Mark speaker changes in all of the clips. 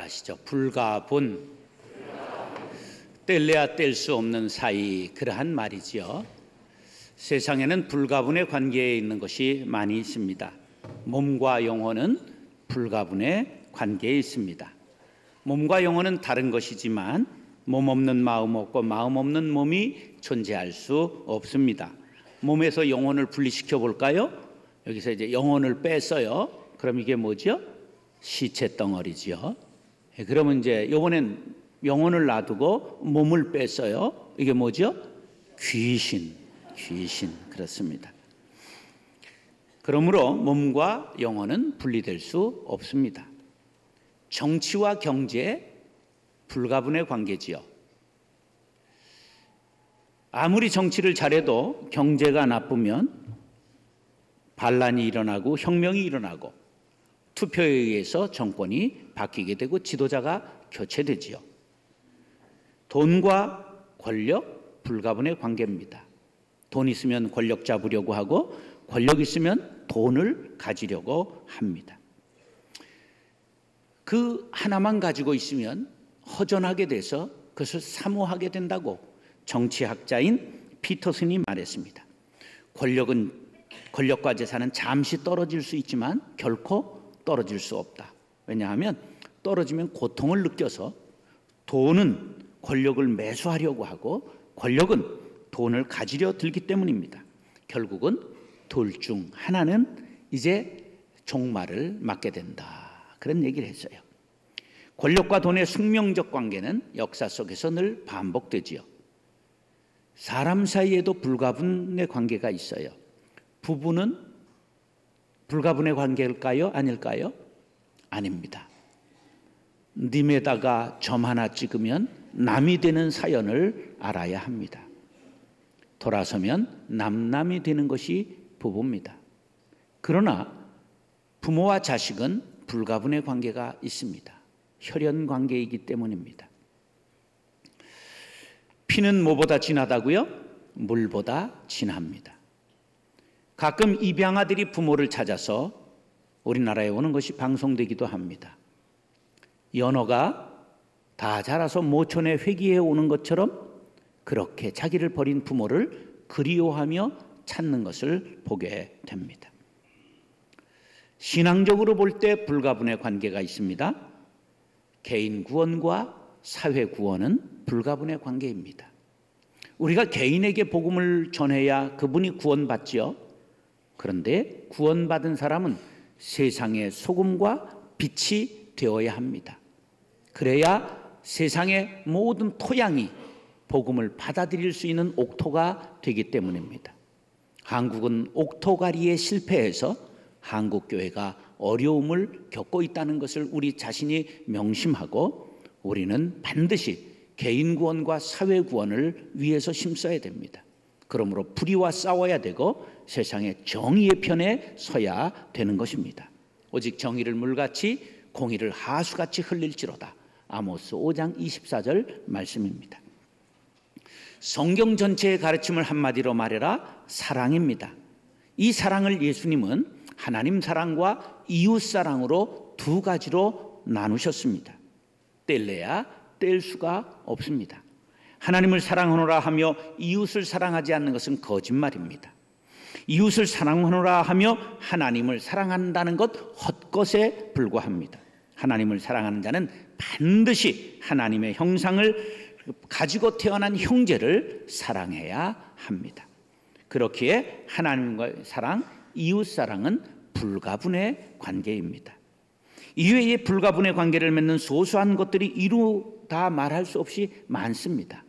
Speaker 1: 잘 아시죠? 불가분, 뗄래야 뗄 수 없는 사이, 그러한 말이지요. 세상에는 불가분의 관계에 있는 것이 많이 있습니다. 몸과 영혼은 불가분의 관계에 있습니다. 몸과 영혼은 다른 것이지만 몸 없는 마음 없고 마음 없는 몸이 존재할 수 없습니다. 몸에서 영혼을 분리시켜 볼까요? 여기서 이제 영혼을 뺐어요. 그럼 이게 뭐죠? 시체 덩어리지요. 그러면 이제 이번엔 영혼을 놔두고 몸을 뺐어요. 이게 뭐죠? 귀신. 그렇습니다. 그러므로 몸과 영혼은 분리될 수 없습니다. 정치와 경제, 불가분의 관계지요. 아무리 정치를 잘해도 경제가 나쁘면 반란이 일어나고 혁명이 일어나고 투표에 의해서 정권이 바뀌게 되고 지도자가 교체되지요. 돈과 권력, 불가분의 관계입니다. 돈 있으면 권력 잡으려고 하고 권력 있으면 돈을 가지려고 합니다. 그 하나만 가지고 있으면 허전하게 돼서 그것을 사모하게 된다고 정치학자인 피터슨이 말했습니다. 권력과 재산은 잠시 떨어질 수 있지만 결코 떨어질 수 없다. 왜냐하면 떨어지면 고통을 느껴서 돈은 권력을 매수하려고 하고 권력은 돈을 가지려 들기 때문입니다. 결국은 둘 중 하나는 이제 종말을 맞게 된다. 그런 얘기를 했어요. 권력과 돈의 숙명적 관계는 역사 속에서 늘 반복되지요. 사람 사이에도 불가분의 관계가 있어요. 부부는 불가분의 관계일까요? 아닐까요? 아닙니다. 님에다가 점 하나 찍으면 남이 되는 사연을 알아야 합니다. 돌아서면 남남이 되는 것이 부부입니다. 그러나 부모와 자식은 불가분의 관계가 있습니다. 혈연 관계이기 때문입니다. 피는 뭐보다 진하다고요? 물보다 진합니다. 가끔 입양아들이 부모를 찾아서 우리나라에 오는 것이 방송되기도 합니다. 연어가 다 자라서 모촌에 회귀해 오는 것처럼 그렇게 자기를 버린 부모를 그리워하며 찾는 것을 보게 됩니다. 신앙적으로 볼 때 불가분의 관계가 있습니다. 개인 구원과 사회 구원은 불가분의 관계입니다. 우리가 개인에게 복음을 전해야 그분이 구원받지요. 그런데 구원받은 사람은 세상의 소금과 빛이 되어야 합니다. 그래야 세상의 모든 토양이 복음을 받아들일 수 있는 옥토가 되기 때문입니다. 한국은 옥토가리에 실패해서 한국교회가 어려움을 겪고 있다는 것을 우리 자신이 명심하고 우리는 반드시 개인 구원과 사회 구원을 위해서 힘써야 됩니다. 그러므로 불의와 싸워야 되고 세상의 정의의 편에 서야 되는 것입니다. 오직 정의를 물같이 공의를 하수같이 흘릴지로다. 아모스 5장 24절 말씀입니다. 성경 전체의 가르침을 한마디로 말해라 사랑입니다. 이 사랑을 예수님은 하나님 사랑과 이웃 사랑으로 두 가지로 나누셨습니다. 뗄래야 뗄 수가 없습니다. 하나님을 사랑하노라 하며 이웃을 사랑하지 않는 것은 거짓말입니다. 이웃을 사랑하노라 하며 하나님을 사랑한다는 것 헛것에 불과합니다. 하나님을 사랑하는 자는 반드시 하나님의 형상을 가지고 태어난 형제를 사랑해야 합니다. 그렇기에 하나님과의 사랑, 이웃 사랑은 불가분의 관계입니다. 이외에 불가분의 관계를 맺는 소소한 것들이 이루다 말할 수 없이 많습니다.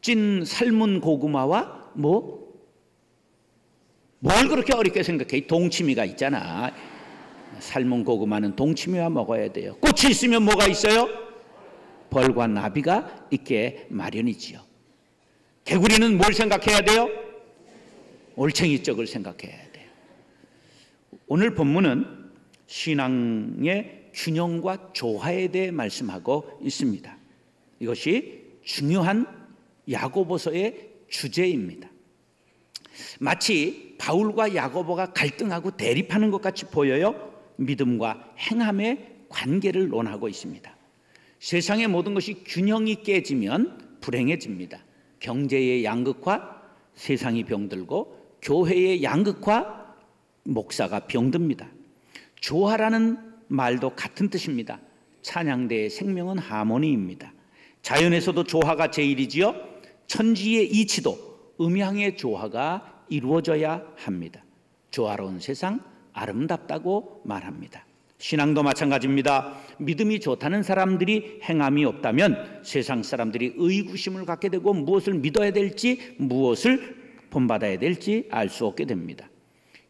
Speaker 1: 찐 삶은 고구마와 뭘 그렇게 어렵게 생각해? 동치미가 있잖아. 삶은 고구마는 동치미와 먹어야 돼요. 꽃이 있으면 뭐가 있어요? 벌과 나비가 있게 마련이지요. 개구리는 뭘 생각해야 돼요? 올챙이 쪽을 생각해야 돼요. 오늘 본문은 신앙의 균형과 조화에 대해 말씀하고 있습니다. 이것이 중요한 야고보서의 주제입니다. 마치 바울과 야고보가 갈등하고 대립하는 것 같이 보여요. 믿음과 행함의 관계를 논하고 있습니다. 세상의 모든 것이 균형이 깨지면 불행해집니다. 경제의 양극화, 세상이 병들고 교회의 양극화, 목사가 병듭니다. 조화라는 말도 같은 뜻입니다. 찬양대의 생명은 하모니입니다. 자연에서도 조화가 제일이지요. 천지의 이치도 음양의 조화가 이루어져야 합니다. 조화로운 세상, 아름답다고 말합니다. 신앙도 마찬가지입니다. 믿음이 좋다는 사람들이 행함이 없다면 세상 사람들이 의구심을 갖게 되고 무엇을 믿어야 될지, 무엇을 본받아야 될지 알 수 없게 됩니다.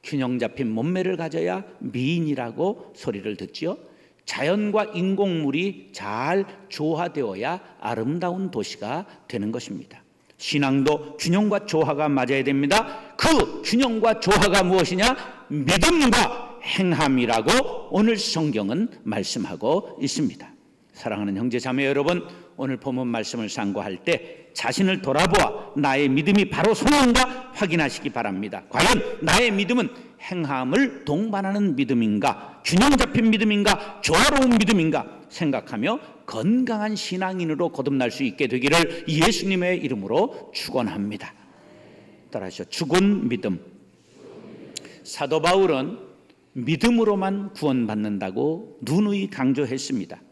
Speaker 1: 균형 잡힌 몸매를 가져야 미인이라고 소리를 듣지요. 자연과 인공물이 잘 조화되어야 아름다운 도시가 되는 것입니다. 신앙도 균형과 조화가 맞아야 됩니다. 그 균형과 조화가 무엇이냐? 믿음과 행함이라고 오늘 성경은 말씀하고 있습니다. 사랑하는 형제 자매 여러분, 오늘 본문 말씀을 상고할 때 자신을 돌아보아 나의 믿음이 바로 섰는가 확인하시기 바랍니다. 과연 나의 믿음은 행함을 동반하는 믿음인가, 균형 잡힌 믿음인가, 조화로운 믿음인가 생각하며 건강한 신앙인으로 거듭날 수 있게 되기를 예수님의 이름으로 축원합니다. 따라하시죠. 죽은 믿음. 사도 바울은 믿음으로만 구원받는다고 누누이 강조했습니다.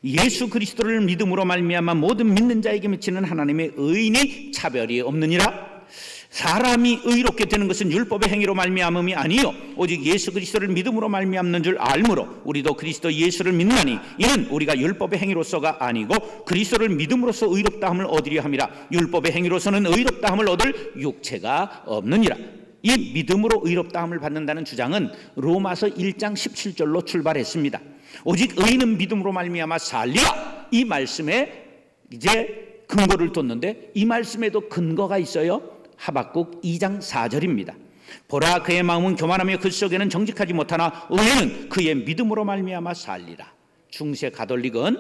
Speaker 1: 예수 그리스도를 믿음으로 말미암아 모든 믿는 자에게 미치는 하나님의 의인이 차별이 없느니라. 사람이 의롭게 되는 것은 율법의 행위로 말미암음이 아니요 오직 예수 그리스도를 믿음으로 말미암는 줄 알므로 우리도 그리스도 예수를 믿나니 이는 우리가 율법의 행위로서가 아니고 그리스도를 믿음으로써 의롭다함을 얻으려 함이라. 율법의 행위로서는 의롭다함을 얻을 육체가 없느니라. 이 믿음으로 의롭다함을 받는다는 주장은 로마서 1장 17절로 출발했습니다. 오직 의인은 믿음으로 말미암아 살리라. 이 말씀에 이제 근거를 뒀는데 이 말씀에도 근거가 있어요. 하박국 2장 4절입니다. 보라, 그의 마음은 교만하며 그 속에는 정직하지 못하나 의인은 그의 믿음으로 말미암아 살리라. 중세 가톨릭은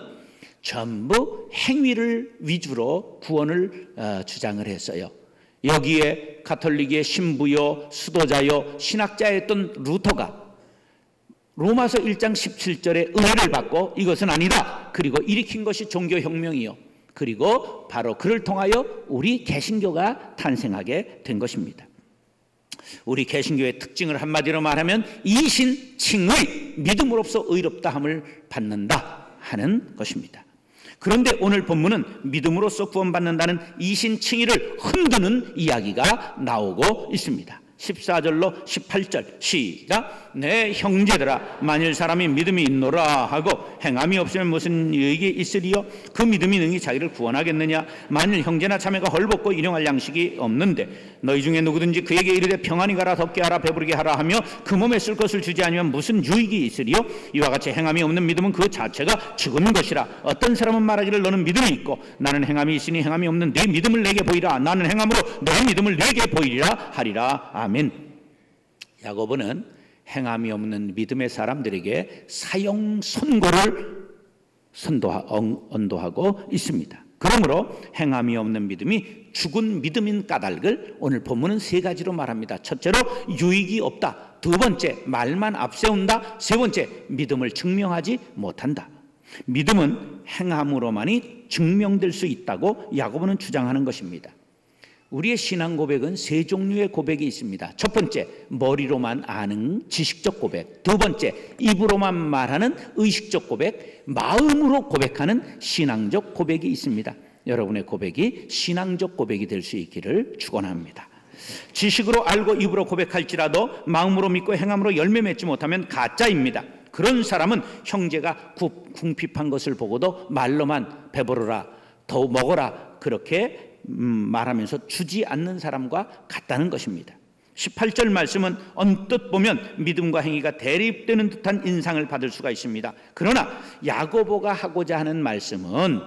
Speaker 1: 전부 행위를 위주로 구원을 주장을 했어요. 여기에 가톨릭의 신부요, 수도자요, 신학자였던 루터가 로마서 1장 17절에 은혜를 받고 이것은 아니다. 그리고 일으킨 것이 종교혁명이요. 그리고 바로 그를 통하여 우리 개신교가 탄생하게 된 것입니다. 우리 개신교의 특징을 한마디로 말하면 이신칭의, 믿음으로써 의롭다함을 받는다 하는 것입니다. 그런데 오늘 본문은 믿음으로써 구원받는다는 이신칭의를 흔드는 이야기가 나오고 있습니다. 14절로 18절 시작. 내 형제들아, 만일 사람이 믿음이 있노라 하고 행함이 없으면 무슨 유익이 있으리요? 그 믿음이 능히 자기를 구원하겠느냐? 만일 형제나 자매가 헐벗고 일용할 양식이 없는데 너희 중에 누구든지 그에게 이르되 평안히 가라, 덥게 하라, 배부르게 하라 하며 그 몸에 쓸 것을 주지 않으면 무슨 유익이 있으리요? 이와 같이 행함이 없는 믿음은 그 자체가 죽은 것이라. 어떤 사람은 말하기를 너는 믿음이 있고 나는 행함이 있으니 행함이 없는 네 믿음을 내게 보이라. 나는 행함으로 내 믿음을 내게 보이리라 하리라. 아멘. 야고보는 행함이 없는 믿음의 사람들에게 사형 선고를 언도하고 있습니다. 그러므로 행함이 없는 믿음이 죽은 믿음인 까닭을 오늘 본문은 세 가지로 말합니다. 첫째로 유익이 없다. 두 번째, 말만 앞세운다. 세 번째, 믿음을 증명하지 못한다. 믿음은 행함으로만이 증명될 수 있다고 야고보는 주장하는 것입니다. 우리의 신앙 고백은 세 종류의 고백이 있습니다. 첫 번째, 머리로만 아는 지식적 고백. 두 번째, 입으로만 말하는 의식적 고백. 마음으로 고백하는 신앙적 고백이 있습니다. 여러분의 고백이 신앙적 고백이 될 수 있기를 축원합니다. 지식으로 알고 입으로 고백할지라도 마음으로 믿고 행함으로 열매 맺지 못하면 가짜입니다. 그런 사람은 형제가 궁핍한 것을 보고도 말로만 배부르라, 더 먹어라 그렇게 말하면서 주지 않는 사람과 같다는 것입니다. 18절 말씀은 언뜻 보면 믿음과 행위가 대립되는 듯한 인상을 받을 수가 있습니다. 그러나 야고보가 하고자 하는 말씀은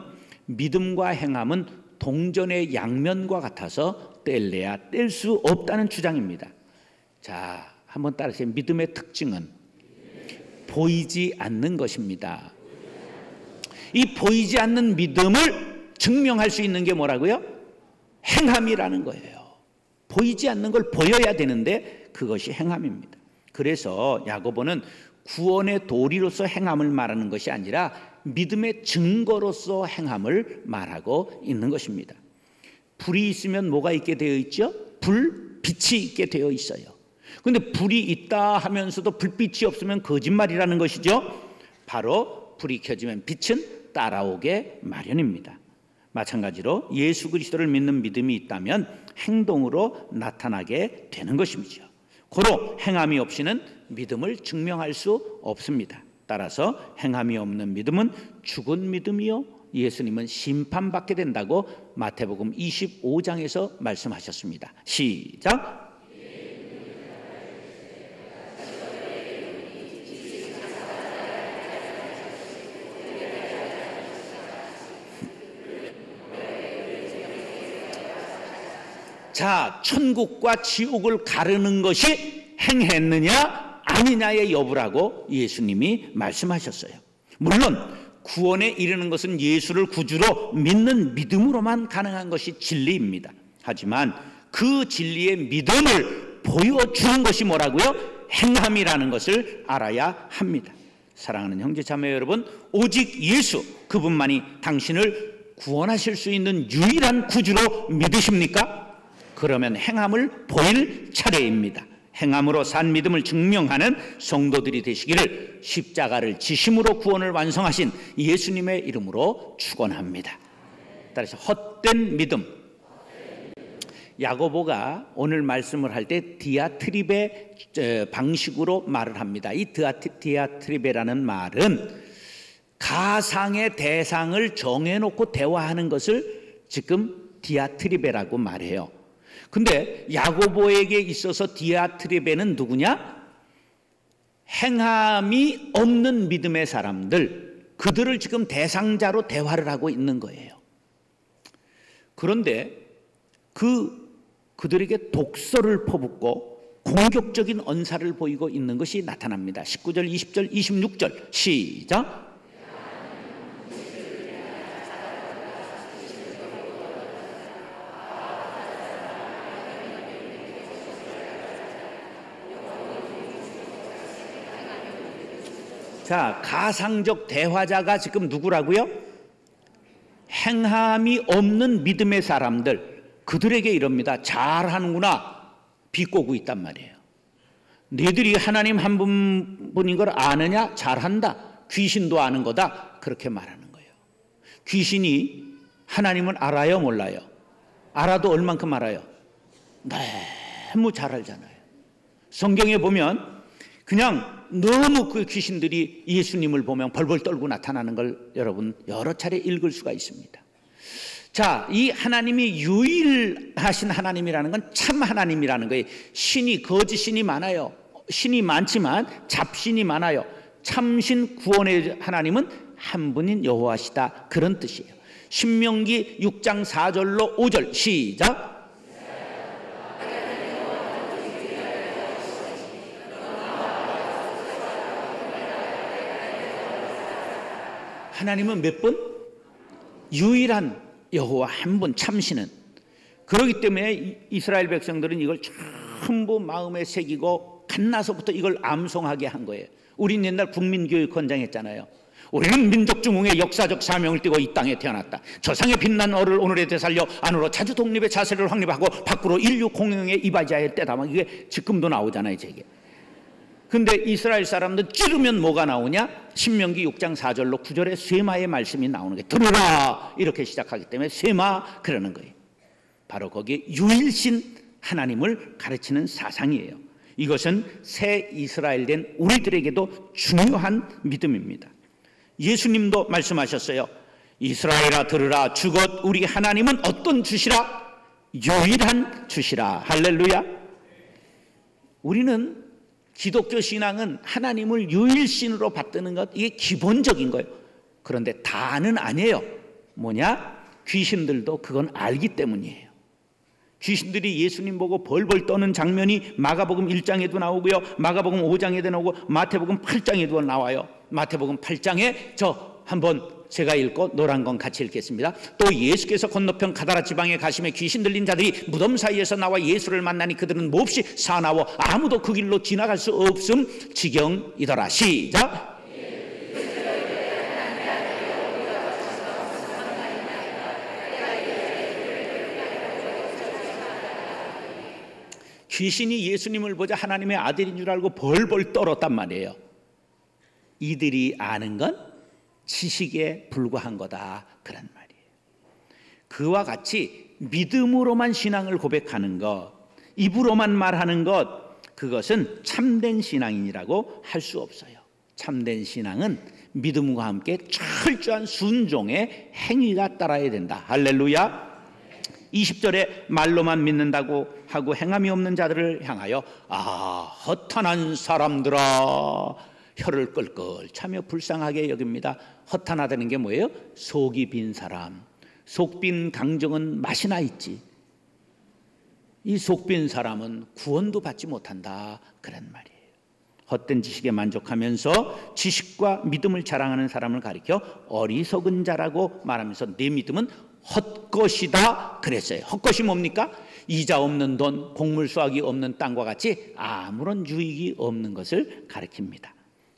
Speaker 1: 믿음과 행함은 동전의 양면과 같아서 뗄래야 뗄 수 없다는 주장입니다. 자, 한번 따라하세요. 믿음의 특징은 보이지 않는 것입니다. 이 보이지 않는 믿음을 증명할 수 있는 게 뭐라고요? 행함이라는 거예요. 보이지 않는 걸 보여야 되는데 그것이 행함입니다. 그래서 야고보는 구원의 도리로서 행함을 말하는 것이 아니라 믿음의 증거로서 행함을 말하고 있는 것입니다. 불이 있으면 뭐가 있게 되어 있죠? 빛이 있게 되어 있어요. 그런데 불이 있다 하면서도 불빛이 없으면 거짓말이라는 것이죠. 바로 불이 켜지면 빛은 따라오게 마련입니다. 마찬가지로 예수 그리스도를 믿는 믿음이 있다면 행동으로 나타나게 되는 것이죠. 고로 행함이 없이는 믿음을 증명할 수 없습니다. 따라서 행함이 없는 믿음은 죽은 믿음이요 예수님은 심판받게 된다고 마태복음 25장에서 말씀하셨습니다. 시작. 자, 천국과 지옥을 가르는 것이 행했느냐 아니냐의 여부라고 예수님이 말씀하셨어요. 물론 구원에 이르는 것은 예수를 구주로 믿는 믿음으로만 가능한 것이 진리입니다. 하지만 그 진리의 믿음을 보여주는 것이 뭐라고요? 행함이라는 것을 알아야 합니다. 사랑하는 형제 자매 여러분, 오직 예수 그분만이 당신을 구원하실 수 있는 유일한 구주로 믿으십니까? 그러면 행함을 보일 차례입니다. 행함으로 산 믿음을 증명하는 성도들이 되시기를 십자가를 지심으로 구원을 완성하신 예수님의 이름으로 축원합니다. 따라서 헛된 믿음. 야고보가 오늘 말씀을 할 때 디아트리베 방식으로 말을 합니다. 이 디아트리베라는 말은 가상의 대상을 정해놓고 대화하는 것을 지금 디아트리베라고 말해요. 근데 야고보에게 있어서 디아트리베는 누구냐? 행함이 없는 믿음의 사람들, 그들을 지금 대상자로 대화를 하고 있는 거예요. 그런데 그들에게 독서를 퍼붓고 공격적인 언사를 보이고 있는 것이 나타납니다. 19절, 20절, 26절 시작. 자, 가상적 대화자가 지금 누구라고요? 행함이 없는 믿음의 사람들, 그들에게 이럽니다. 잘하는구나. 비꼬고 있단 말이에요. 너희들이 하나님 한 분인 걸 아느냐? 잘한다. 귀신도 아는 거다. 그렇게 말하는 거예요. 귀신이 하나님은 알아요? 몰라요? 알아도 얼만큼 알아요? 너무 잘 알잖아요. 성경에 보면 그냥 너무 그 귀신들이 예수님을 보면 벌벌 떨고 나타나는 걸 여러분 여러 차례 읽을 수가 있습니다. 자, 이 하나님이 유일하신 하나님이라는 건 참 하나님이라는 거예요. 신이, 거짓 신이 많아요. 신이 많지만 잡신이 많아요. 참신 구원의 하나님은 한 분인 여호와시다, 그런 뜻이에요. 신명기 6장 4절로 5절 시작. 하나님은 몇 분? 유일한 여호와 한 분, 참신은. 그렇기 때문에 이스라엘 백성들은 이걸 전부 마음에 새기고 갓나서부터 이걸 암송하게 한 거예요. 우린 옛날 국민교육헌장 했잖아요. 우리는 민족중흥의 역사적 사명을 띠고 이 땅에 태어났다. 저상의 빛난 얼을 오늘에 되살려 안으로 자주 독립의 자세를 확립하고 밖으로 인류 공영의 이바지아의 때다. 이게 지금도 나오잖아요, 제게. 근데 이스라엘 사람들 찌르면 뭐가 나오냐? 신명기 6장 4절로 9절에 쇠마의 말씀이 나오는 거예요. 들으라! 이렇게 시작하기 때문에 쇠마 그러는 거예요. 바로 거기에 유일신 하나님을 가르치는 사상이에요. 이것은 새 이스라엘 된 우리들에게도 중요한 믿음입니다. 예수님도 말씀하셨어요. 이스라엘아 들으라, 주곧 우리 하나님은 어떤 주시라? 유일한 주시라. 할렐루야. 우리는 기독교 신앙은 하나님을 유일신으로 받드는 것, 이게 기본적인 거예요. 그런데 다는 아니에요. 뭐냐? 귀신들도 그건 알기 때문이에요. 귀신들이 예수님 보고 벌벌 떠는 장면이 마가복음 1장에도 나오고요, 마가복음 5장에도 나오고 마태복음 8장에도 나와요. 마태복음 8장에 한번 제가 읽고 노란 건 같이 읽겠습니다. 또 예수께서 건너편 가다라 지방에 가심에 귀신 들린 자들이 무덤 사이에서 나와 예수를 만나니 그들은 몹시 사나워 아무도 그 길로 지나갈 수 없음 지경이더라. 시작. 귀신이 예수님을 보자 하나님의 아들인 줄 알고 벌벌 떨었단 말이에요. 이들이 아는 건 지식에 불과한 거다, 그런 말이에요. 그와 같이 믿음으로만 신앙을 고백하는 것, 입으로만 말하는 것, 그것은 참된 신앙인이라고 할 수 없어요. 참된 신앙은 믿음과 함께 철저한 순종의 행위가 따라야 된다. 할렐루야. 20절에 말로만 믿는다고 하고 행함이 없는 자들을 향하여 허탄한 사람들아, 혀를 끌끌 차며 불쌍하게 여깁니다. 허탄하다는 게 뭐예요? 속이 빈 사람. 속 빈 강정은 맛이나 있지, 이 속 빈 사람은 구원도 받지 못한다, 그런 말이에요. 헛된 지식에 만족하면서 지식과 믿음을 자랑하는 사람을 가리켜 어리석은 자라고 말하면서 내 믿음은 헛것이다 그랬어요. 헛것이 뭡니까? 이자 없는 돈, 곡물수확이 없는 땅과 같이 아무런 유익이 없는 것을 가리킵니다.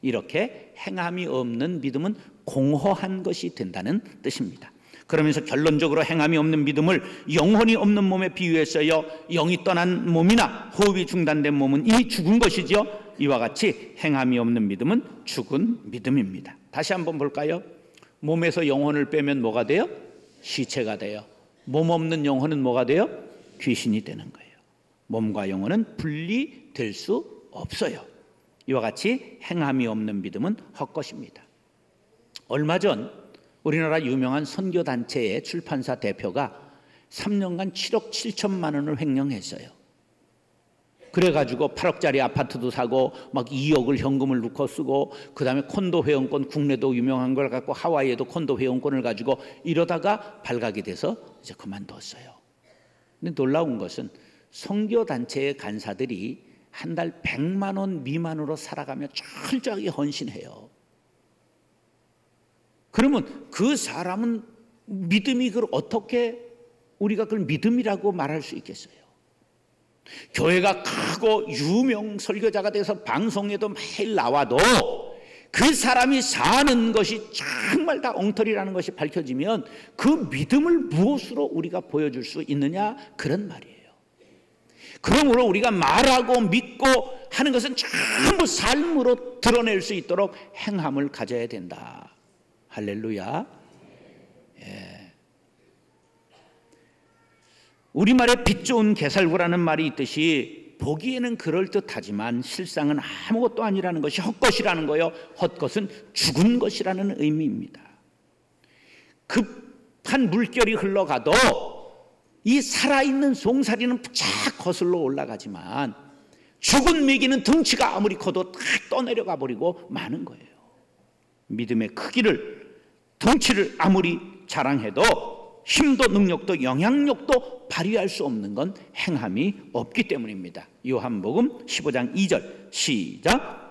Speaker 1: 이렇게 행함이 없는 믿음은 공허한 것이 된다는 뜻입니다. 그러면서 결론적으로 행함이 없는 믿음을 영혼이 없는 몸에 비유했어요. 영이 떠난 몸이나 호흡이 중단된 몸은 이미 죽은 것이죠. 이와 같이 행함이 없는 믿음은 죽은 믿음입니다. 다시 한번 볼까요? 몸에서 영혼을 빼면 뭐가 돼요? 시체가 돼요. 몸 없는 영혼은 뭐가 돼요? 귀신이 되는 거예요. 몸과 영혼은 분리될 수 없어요. 이와 같이 행함이 없는 믿음은 헛것입니다. 얼마 전 우리나라 유명한 선교단체의 출판사 대표가 3년간 7억 7천만 원을 횡령했어요. 그래가지고 8억짜리 아파트도 사고 막 2억을 현금을 넣고 쓰고, 그 다음에 콘도 회원권, 국내도 유명한 걸 갖고 하와이에도 콘도 회원권을 가지고 이러다가 발각이 돼서 이제 그만뒀어요. 근데 놀라운 것은 선교단체의 간사들이 한 달 100만 원 미만으로 살아가며 철저하게 헌신해요. 그러면 그 사람은 믿음이 그걸 어떻게 우리가 그걸 믿음이라고 말할 수 있겠어요? 교회가 크고 유명 설교자가 돼서 방송에도 매일 나와도 그 사람이 사는 것이 정말 다 엉터리라는 것이 밝혀지면 그 믿음을 무엇으로 우리가 보여줄 수 있느냐, 그런 말이에요. 그러므로 우리가 말하고 믿고 하는 것은 전부 삶으로 드러낼 수 있도록 행함을 가져야 된다. 할렐루야. 예. 우리말에 빛 좋은 개살구라는 말이 있듯이 보기에는 그럴듯하지만 실상은 아무것도 아니라는 것이 헛것이라는 거예요. 헛것은 죽은 것이라는 의미입니다. 급한 물결이 흘러가도 이 살아있는 송사리는 쫙 거슬러 올라가지만 죽은 메기는 덩치가 아무리 커도 다 떠내려가 버리고 마는 거예요. 믿음의 크기를, 덩치를 아무리 자랑해도 힘도 능력도 영향력도 발휘할 수 없는 건 행함이 없기 때문입니다. 요한복음 15장 2절 시작.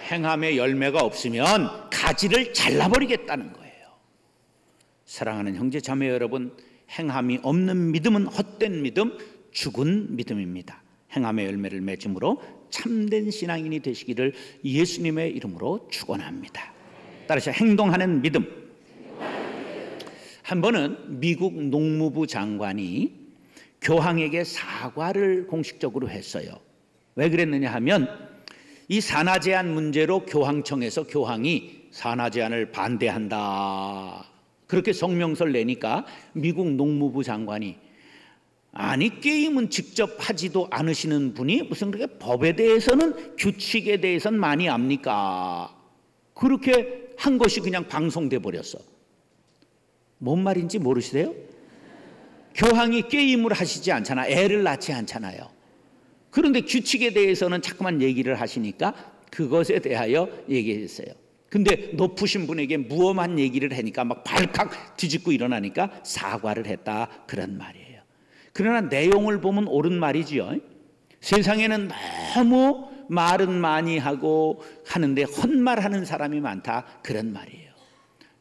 Speaker 1: 행함의 열매가 없으면 가지를 잘라버리겠다는 거예요. 사랑하는 형제 자매 여러분, 행함이 없는 믿음은 헛된 믿음, 죽은 믿음입니다. 행함의 열매를 맺음으로 참된 신앙인이 되시기를 예수님의 이름으로 축원합니다. 따라서 행동하는 믿음. 한 번은 미국 농무부 장관이 교황에게 사과를 공식적으로 했어요. 왜 그랬느냐 하면 이 산하 제한 문제로 교황청에서 교황이 산하 제한을 반대한다, 그렇게 성명서를 내니까 미국 농무부 장관이 아니, 게임은 직접 하지도 않으시는 분이 무슨 그렇게 법에 대해서는, 규칙에 대해서는 많이 압니까? 그렇게 한 것이 그냥 방송돼 버렸어. 뭔 말인지 모르시세요? 교황이 게임을 하시지 않잖아. 애를 낳지 않잖아요. 그런데 규칙에 대해서는 자꾸만 얘기를 하시니까 그것에 대하여 얘기했어요. 근데 높으신 분에게 무엄한 얘기를 하니까 막 발칵 뒤집고 일어나니까 사과를 했다, 그런 말이에요. 그러나 내용을 보면 옳은 말이지요. 세상에는 너무 말은 많이 하고 하는데 헛말하는 사람이 많다, 그런 말이에요.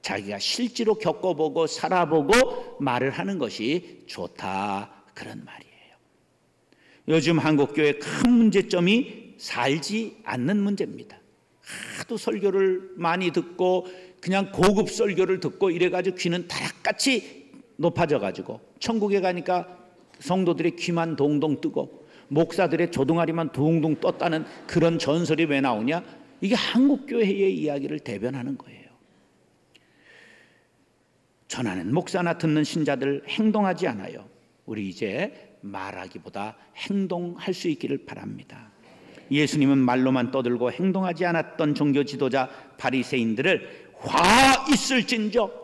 Speaker 1: 자기가 실제로 겪어보고 살아보고 말을 하는 것이 좋다, 그런 말이에요. 요즘 한국교회의 큰 문제점이 살지 않는 문제입니다. 하도 설교를 많이 듣고 그냥 고급 설교를 듣고 이래가지고 귀는 다락같이 높아져가지고 천국에 가니까 성도들의 귀만 동동 뜨고 목사들의 조동아리만 동동 떴다는 그런 전설이 왜 나오냐? 이게 한국교회의 이야기를 대변하는 거예요. 전하는 목사나 듣는 신자들 행동하지 않아요. 우리 이제 말하기보다 행동할 수 있기를 바랍니다. 예수님은 말로만 떠들고 행동하지 않았던 종교 지도자 바리새인들을 화 있을진저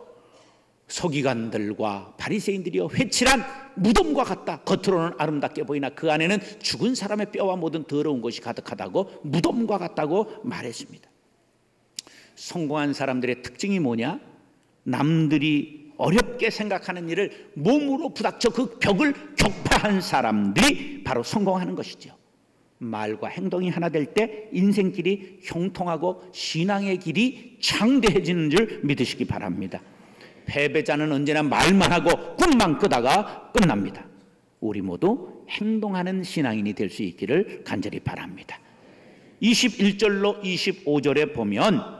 Speaker 1: 서기관들과 바리새인들이여 회칠한 무덤과 같다. 겉으로는 아름답게 보이나 그 안에는 죽은 사람의 뼈와 모든 더러운 것이 가득하다고 무덤과 같다고 말했습니다. 성공한 사람들의 특징이 뭐냐? 남들이 어렵게 생각하는 일을 몸으로 부닥쳐 그 벽을 격파한 사람들이 바로 성공하는 것이죠. 말과 행동이 하나 될 때 인생길이 형통하고 신앙의 길이 장대해지는 줄 믿으시기 바랍니다. 패배자는 언제나 말만 하고 꿈만 꾸다가 끝납니다. 우리 모두 행동하는 신앙인이 될 수 있기를 간절히 바랍니다. 21절로 25절에 보면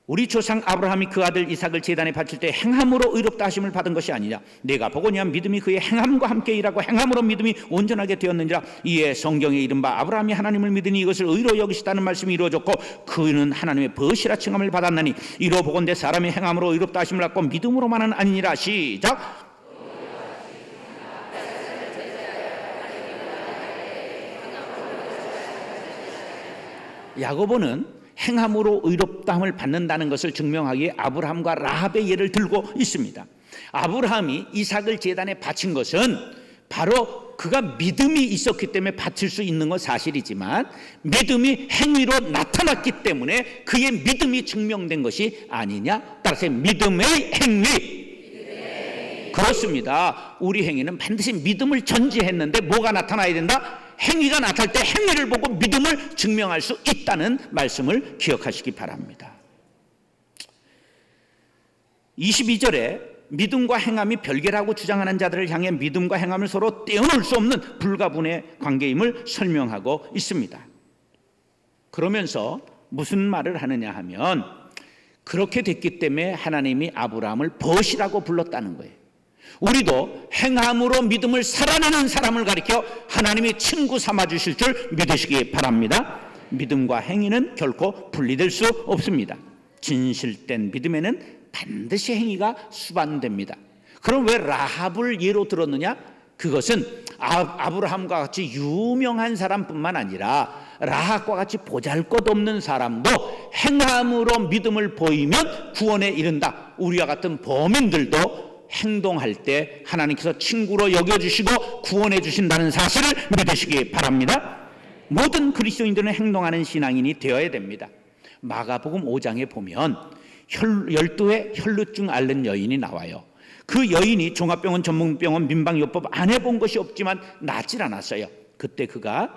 Speaker 1: 우리 조상 아브라함이 그 아들 이삭을 제단에 바칠 때 행함으로 의롭다 하심을 받은 것이 아니냐. 내가 보거니와 믿음이 그의 행함과 함께 일하고 행함으로 믿음이 온전하게 되었느니라. 이에 성경에 이른바 아브라함이 하나님을 믿으니 이것을 의로 여기시다는 말씀이 이루어졌고 그는 하나님의 벗이라 칭함을 받았나니 이로 보건대 사람이 행함으로 의롭다 하심을 받고 믿음으로만은 아니니라. 시작. 야고보는 행함으로 의롭다함을 받는다는 것을 증명하기에 아브라함과 라합의 예를 들고 있습니다. 아브라함이 이삭을 제단에 바친 것은 바로 그가 믿음이 있었기 때문에 바칠 수 있는 건 사실이지만 믿음이 행위로 나타났기 때문에 그의 믿음이 증명된 것이 아니냐? 따라서 믿음의 행위. 그렇습니다. 우리 행위는 반드시 믿음을 전제했는데 뭐가 나타나야 된다? 행위가 나타날 때 행위를 보고 믿음을 증명할 수 있다는 말씀을 기억하시기 바랍니다. 22절에 믿음과 행함이 별개라고 주장하는 자들을 향해 믿음과 행함을 서로 떼어놓을 수 없는 불가분의 관계임을 설명하고 있습니다. 그러면서 무슨 말을 하느냐 하면 그렇게 됐기 때문에 하나님이 아브라함을 벗이라고 불렀다는 거예요. 우리도 행함으로 믿음을 살아내는 사람을 가리켜 하나님이 친구 삼아주실 줄 믿으시기 바랍니다. 믿음과 행위는 결코 분리될 수 없습니다. 진실된 믿음에는 반드시 행위가 수반됩니다. 그럼 왜 라합을 예로 들었느냐? 그것은 아브라함과 같이 유명한 사람뿐만 아니라 라합과 같이 보잘것없는 사람도 행함으로 믿음을 보이면 구원에 이른다. 우리와 같은 범인들도 행동할 때 하나님께서 친구로 여겨주시고 구원해 주신다는 사실을 믿으시기 바랍니다. 모든 그리스도인들은 행동하는 신앙인이 되어야 됩니다. 마가복음 5장에 보면 12의 혈루증 앓는 여인이 나와요. 그 여인이 종합병원, 전문병원, 민방요법 안 해본 것이 없지만 낫질 않았어요. 그때 그가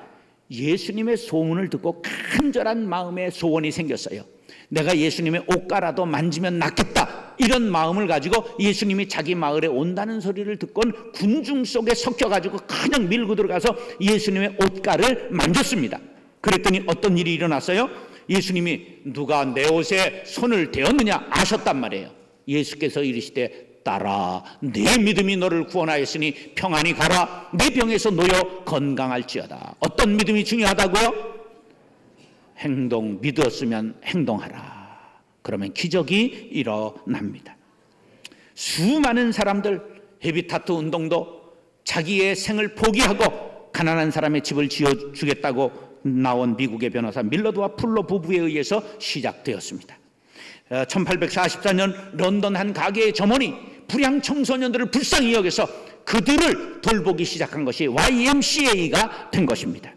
Speaker 1: 예수님의 소문을 듣고 간절한 마음의 소원이 생겼어요. 내가 예수님의 옷가라도 만지면 낫겠다. 이런 마음을 가지고 예수님이 자기 마을에 온다는 소리를 듣곤 군중 속에 섞여가지고 그냥 밀고 들어가서 예수님의 옷가를 만졌습니다. 그랬더니 어떤 일이 일어났어요? 예수님이 누가 내 옷에 손을 대었느냐 아셨단 말이에요. 예수께서 이르시되 딸아 네 믿음이 너를 구원하였으니 평안히 가라. 네 병에서 놓여 건강할지어다. 어떤 믿음이 중요하다고요? 행동, 믿었으면 행동하라. 그러면 기적이 일어납니다. 수많은 사람들 헤비타트 운동도 자기의 생을 포기하고 가난한 사람의 집을 지어주겠다고 나온 미국의 변호사 밀러드와 풀로 부부에 의해서 시작되었습니다. 1844년 런던 한 가게의 점원이 불량 청소년들을 불쌍히 여겨서 그들을 돌보기 시작한 것이 YMCA가 된 것입니다.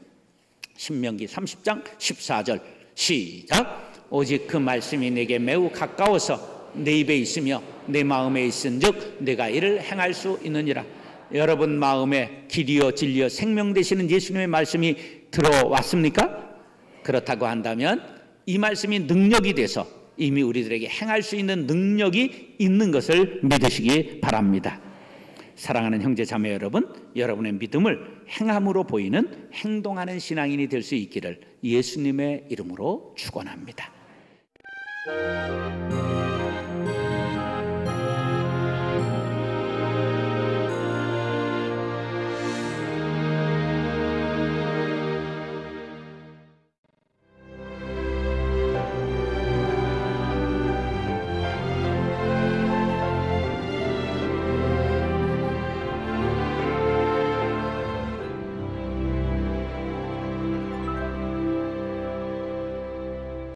Speaker 1: 신명기 30장 14절 시작. 오직 그 말씀이 내게 매우 가까워서 내 입에 있으며 내 마음에 있은즉 내가 이를 행할 수 있느니라. 여러분 마음에 길이요 진리요 생명 되시는 예수님의 말씀이 들어왔습니까? 그렇다고 한다면 이 말씀이 능력이 돼서 이미 우리들에게 행할 수 있는 능력이 있는 것을 믿으시기 바랍니다. 사랑하는 형제 자매 여러분, 여러분의 믿음을 행함으로 보이는 행동하는 신앙인이 될 수 있기를 예수님의 이름으로 축원합니다.